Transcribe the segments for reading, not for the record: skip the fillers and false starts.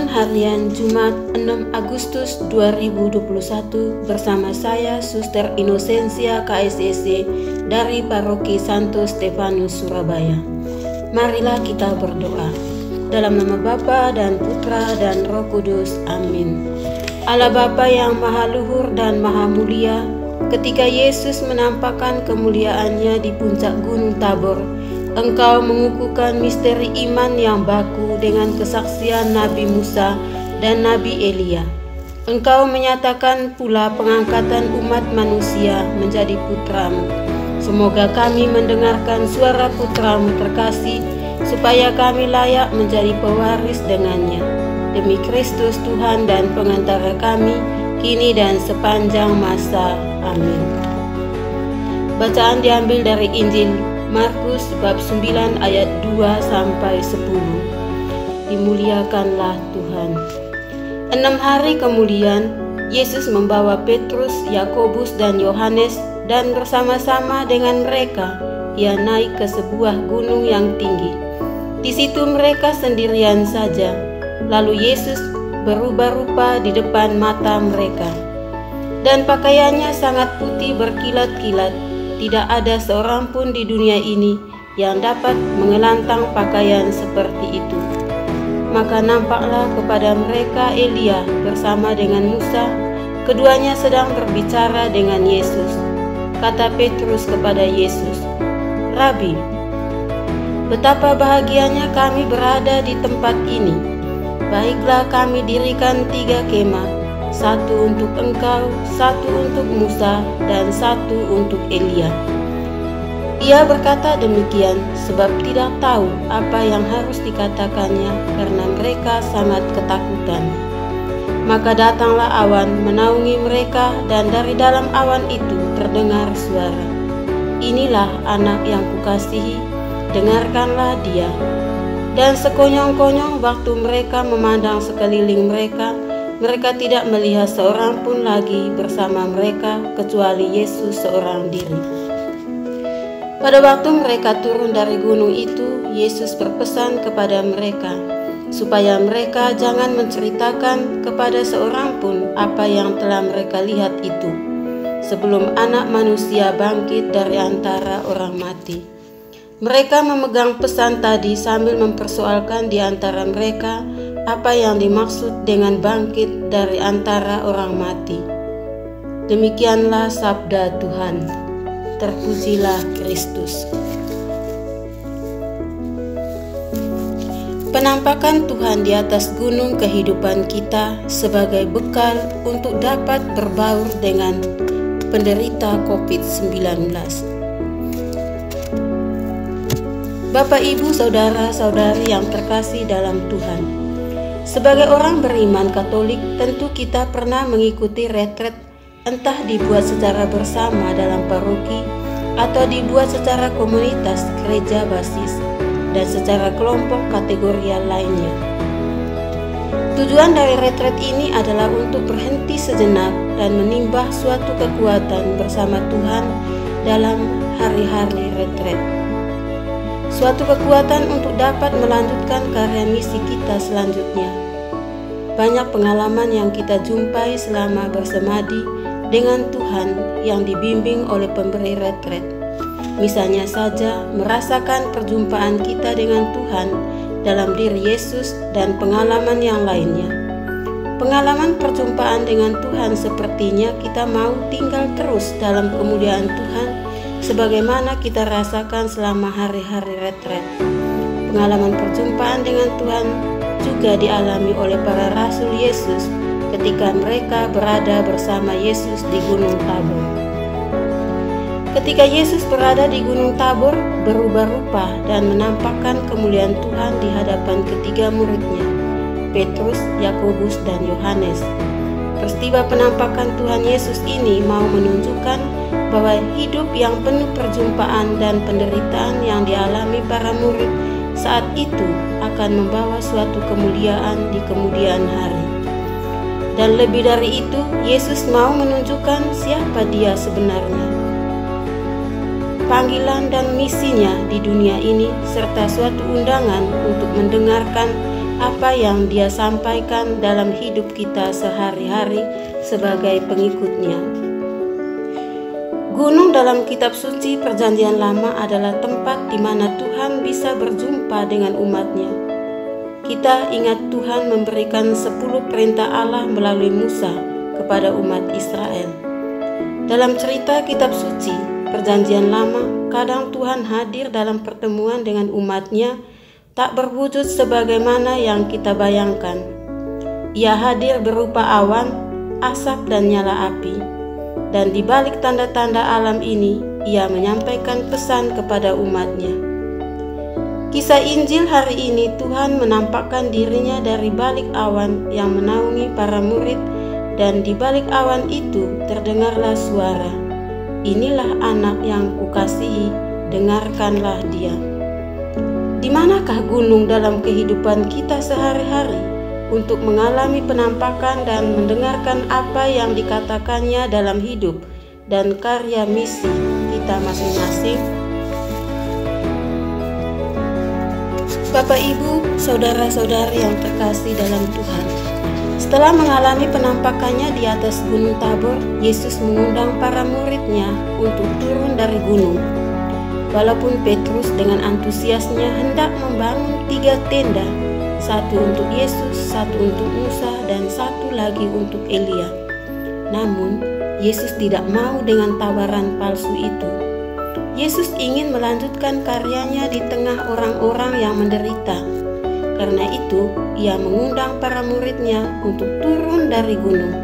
Renungan Harian Jumat 6 Agustus 2021 bersama saya Suster Inosensia KSSC dari Paroki Santo Stefanus Surabaya. Marilah kita berdoa. Dalam nama Bapa dan Putra dan Roh Kudus. Amin. Allah Bapa yang Maha Luhur dan Maha Mulia, ketika Yesus menampakkan kemuliaannya di puncak Gunung Tabor, Engkau mengukuhkan misteri iman yang baku dengan kesaksian Nabi Musa dan Nabi Elia. Engkau menyatakan pula pengangkatan umat manusia menjadi putra-Mu. Semoga kami mendengarkan suara putra-Mu terkasih, supaya kami layak menjadi pewaris dengannya. Demi Kristus Tuhan dan pengantara kami, kini dan sepanjang masa. Amin. Bacaan diambil dari Injil Markus bab 9 ayat 2-10. Dimuliakanlah Tuhan. 6 hari kemudian, Yesus membawa Petrus, Yakobus dan Yohanes, dan bersama-sama dengan mereka, Ia naik ke sebuah gunung yang tinggi. Di situ mereka sendirian saja. Lalu Yesus berubah rupa di depan mata mereka, dan pakaiannya sangat putih berkilat-kilat. Tidak ada seorang pun di dunia ini yang dapat mengelantang pakaian seperti itu. Maka nampaklah kepada mereka Elia bersama dengan Musa. Keduanya sedang berbicara dengan Yesus. Kata Petrus kepada Yesus, "Rabi, betapa bahagianya kami berada di tempat ini. Baiklah kami dirikan 3 kemah, satu untuk Engkau, satu untuk Musa, dan satu untuk Elia." Ia berkata demikian sebab tidak tahu apa yang harus dikatakannya, karena mereka sangat ketakutan. Maka datanglah awan menaungi mereka, dan dari dalam awan itu terdengar suara, "Inilah anak yang kukasihi, dengarkanlah dia." Dan sekonyong-konyong waktu mereka memandang sekeliling mereka, mereka tidak melihat seorang pun lagi bersama mereka kecuali Yesus seorang diri. Pada waktu mereka turun dari gunung itu, Yesus berpesan kepada mereka supaya mereka jangan menceritakan kepada seorang pun apa yang telah mereka lihat itu, sebelum Anak Manusia bangkit dari antara orang mati. Mereka memegang pesan tadi sambil mempersoalkan di antara mereka apa yang dimaksud dengan bangkit dari antara orang mati. Demikianlah sabda Tuhan. Terpujilah Kristus. Penampakan Tuhan di atas gunung kehidupan kita sebagai bekal untuk dapat berbaur dengan penderita COVID-19. Bapak, Ibu, Saudara-saudari yang terkasih dalam Tuhan, sebagai orang beriman Katolik, tentu kita pernah mengikuti retret, entah dibuat secara bersama dalam paroki atau dibuat secara komunitas gereja basis dan secara kelompok kategorial lainnya. Tujuan dari retret ini adalah untuk berhenti sejenak dan menimbah suatu kekuatan bersama Tuhan dalam hari-hari retret. Suatu kekuatan untuk dapat melanjutkan karya misi kita selanjutnya. Banyak pengalaman yang kita jumpai selama bersemadi dengan Tuhan yang dibimbing oleh pemberi retret. Misalnya saja merasakan perjumpaan kita dengan Tuhan dalam diri Yesus dan pengalaman yang lainnya. Pengalaman perjumpaan dengan Tuhan sepertinya kita mau tinggal terus dalam kemuliaan Tuhan sebagaimana kita rasakan selama hari-hari retret. Pengalaman perjumpaan dengan Tuhan juga dialami oleh para rasul Yesus ketika mereka berada bersama Yesus di Gunung Tabor. Ketika Yesus berada di Gunung Tabor, berubah rupa dan menampakkan kemuliaan Tuhan di hadapan ketiga muridnya, Petrus, Yakobus, dan Yohanes. Peristiwa penampakan Tuhan Yesus ini mau menunjukkan bahwa hidup yang penuh perjumpaan dan penderitaan yang dialami para murid saat itu akan membawa suatu kemuliaan di kemudian hari. Dan lebih dari itu, Yesus mau menunjukkan siapa Dia sebenarnya. Panggilan dan misinya di dunia ini serta suatu undangan untuk mendengarkan apa yang Dia sampaikan dalam hidup kita sehari-hari sebagai pengikutnya. Gunung dalam kitab suci Perjanjian Lama adalah tempat di mana Tuhan bisa berjumpa dengan umat-Nya. Kita ingat Tuhan memberikan 10 perintah Allah melalui Musa kepada umat Israel. Dalam cerita kitab suci Perjanjian Lama, kadang Tuhan hadir dalam pertemuan dengan umat-Nya tak berwujud sebagaimana yang kita bayangkan. Ia hadir berupa awan, asap, dan nyala api. Dan di balik tanda-tanda alam ini, Ia menyampaikan pesan kepada umat-Nya. Kisah Injil hari ini, Tuhan menampakkan diri-Nya dari balik awan yang menaungi para murid, dan di balik awan itu terdengarlah suara, "Inilah anak yang kukasihi, dengarkanlah dia." Di manakah gunung dalam kehidupan kita sehari-hari untuk mengalami penampakan dan mendengarkan apa yang dikatakannya dalam hidup dan karya misi kita masing-masing? Bapak, Ibu, saudara-saudari yang terkasih dalam Tuhan, setelah mengalami penampakannya di atas Gunung Tabor, Yesus mengundang para murid-Nya untuk turun dari gunung. Walaupun Petrus dengan antusiasnya hendak membangun 3 tenda, satu untuk Yesus, satu untuk Musa, dan satu lagi untuk Elia. Namun, Yesus tidak mau dengan tawaran palsu itu. Yesus ingin melanjutkan karyanya di tengah orang-orang yang menderita. Karena itu, Ia mengundang para murid-Nya untuk turun dari gunung.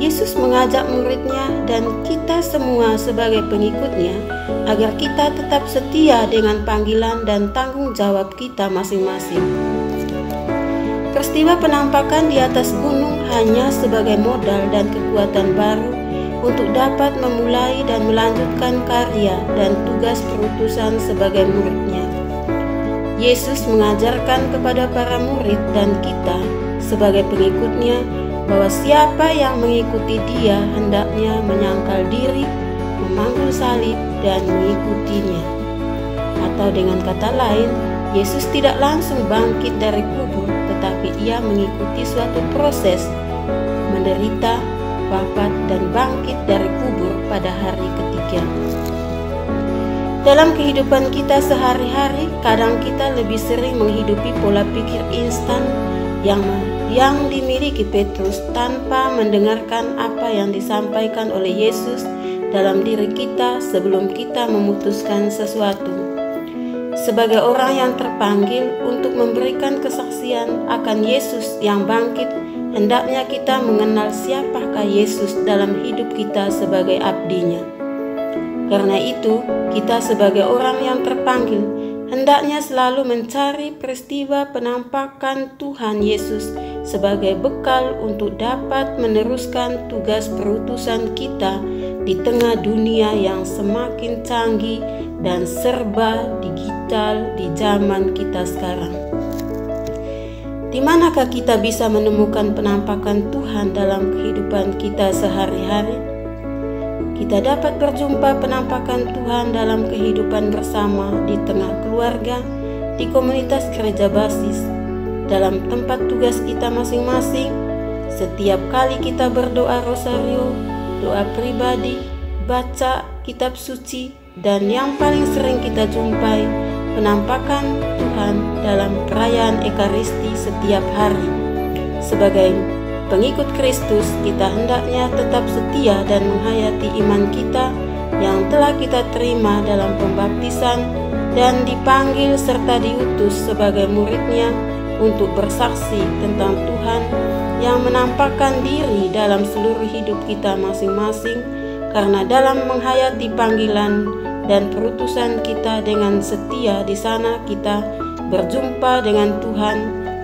Yesus mengajak murid-Nya dan kita semua sebagai pengikut-Nya agar kita tetap setia dengan panggilan dan tanggung jawab kita masing-masing. Peristiwa penampakan di atas gunung hanya sebagai modal dan kekuatan baru untuk dapat memulai dan melanjutkan karya dan tugas perutusan sebagai murid-Nya. Yesus mengajarkan kepada para murid dan kita sebagai pengikut-Nya bahwa siapa yang mengikuti Dia hendaknya menyangkal diri, memanggul salib, dan mengikutinya. Atau dengan kata lain, Yesus tidak langsung bangkit dari kubur, tetapi Ia mengikuti suatu proses menderita, wafat, dan bangkit dari kubur pada hari ketiga. Dalam kehidupan kita sehari-hari, kadang kita lebih sering menghidupi pola pikir instan yang dimiliki Petrus tanpa mendengarkan apa yang disampaikan oleh Yesus dalam diri kita sebelum kita memutuskan sesuatu. Sebagai orang yang terpanggil untuk memberikan kesaksian akan Yesus yang bangkit, hendaknya kita mengenal siapakah Yesus dalam hidup kita sebagai abdi-Nya. Karena itu, kita sebagai orang yang terpanggil hendaknya selalu mencari peristiwa penampakan Tuhan Yesus sebagai bekal untuk dapat meneruskan tugas perutusan kita di tengah dunia yang semakin canggih dan serba digital di zaman kita sekarang. Di manakah kita bisa menemukan penampakan Tuhan dalam kehidupan kita sehari-hari? Kita dapat berjumpa penampakan Tuhan dalam kehidupan bersama di tengah keluarga, di komunitas gereja basis, dalam tempat tugas kita masing-masing, setiap kali kita berdoa rosario, doa pribadi, baca kitab suci, dan yang paling sering kita jumpai, penampakan Tuhan dalam perayaan Ekaristi setiap hari. Sebagai pengikut Kristus, kita hendaknya tetap setia dan menghayati iman kita yang telah kita terima dalam pembaptisan dan dipanggil serta diutus sebagai murid-Nya untuk bersaksi tentang Tuhan yang menampakkan diri dalam seluruh hidup kita masing-masing, karena dalam menghayati panggilan dan perutusan kita dengan setia di sana kita berjumpa dengan Tuhan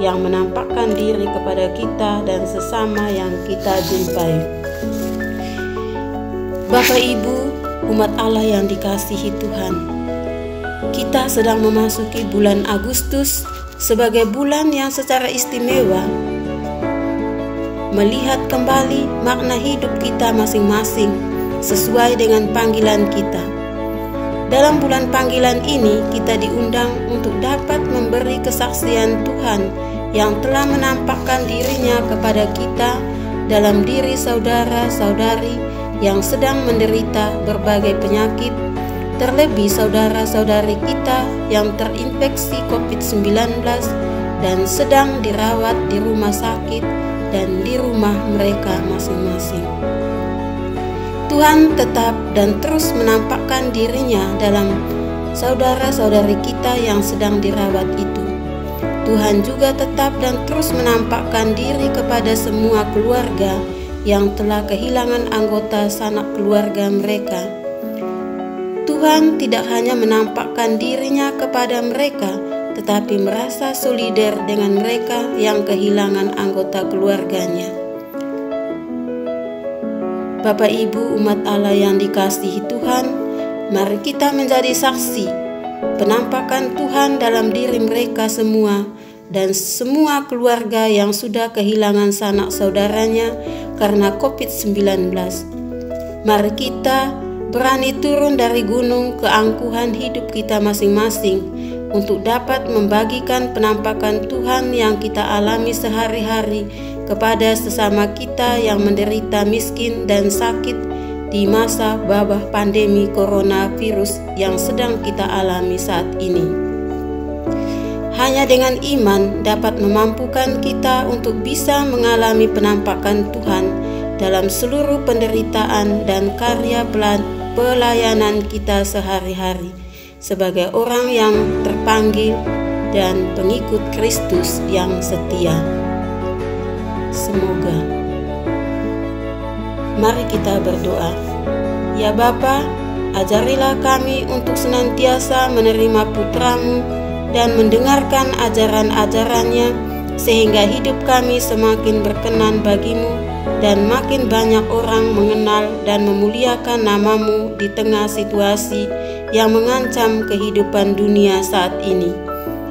yang menampakkan diri kepada kita dan sesama yang kita jumpai. Bapak, Ibu, umat Allah yang dikasihi Tuhan, kita sedang memasuki bulan Agustus sebagai bulan yang secara istimewa melihat kembali makna hidup kita masing-masing sesuai dengan panggilan kita. Dalam bulan panggilan ini, kita diundang untuk dapat memberi kesaksian Tuhan yang telah menampakkan dirinya kepada kita dalam diri saudara-saudari yang sedang menderita berbagai penyakit, terlebih saudara-saudari kita yang terinfeksi COVID-19 dan sedang dirawat di rumah sakit dan di rumah mereka masing-masing. Tuhan tetap dan terus menampakkan dirinya dalam saudara-saudari kita yang sedang dirawat itu. Tuhan juga tetap dan terus menampakkan diri kepada semua keluarga yang telah kehilangan anggota sanak keluarga mereka. Tuhan tidak hanya menampakkan dirinya kepada mereka, tetapi merasa solider dengan mereka yang kehilangan anggota keluarganya. Bapak Ibu umat Allah yang dikasihi Tuhan, mari kita menjadi saksi penampakan Tuhan dalam diri mereka semua dan semua keluarga yang sudah kehilangan sanak saudaranya karena COVID-19. Mari kita berani turun dari gunung keangkuhan hidup kita masing-masing untuk dapat membagikan penampakan Tuhan yang kita alami sehari-hari kepada sesama kita yang menderita miskin dan sakit di masa wabah pandemi coronavirus yang sedang kita alami saat ini. Hanya dengan iman dapat memampukan kita untuk bisa mengalami penampakan Tuhan dalam seluruh penderitaan dan karya pelayanan kita sehari-hari sebagai orang yang terpanggil dan pengikut Kristus yang setia. Semoga. Mari kita berdoa. Ya Bapa, ajarilah kami untuk senantiasa menerima putra-Mu dan mendengarkan ajaran-ajarannya, sehingga hidup kami semakin berkenan bagi-Mu dan makin banyak orang mengenal dan memuliakan nama-Mu di tengah situasi yang mengancam kehidupan dunia saat ini.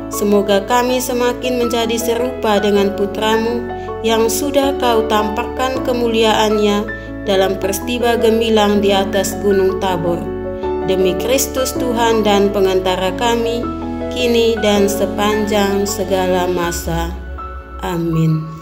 Semoga kami semakin menjadi serupa dengan putra-Mu yang sudah Kau tampakkan kemuliaannya dalam peristiwa gemilang di atas Gunung Tabor. Demi Kristus Tuhan dan pengantara kami, kini dan sepanjang segala masa. Amin.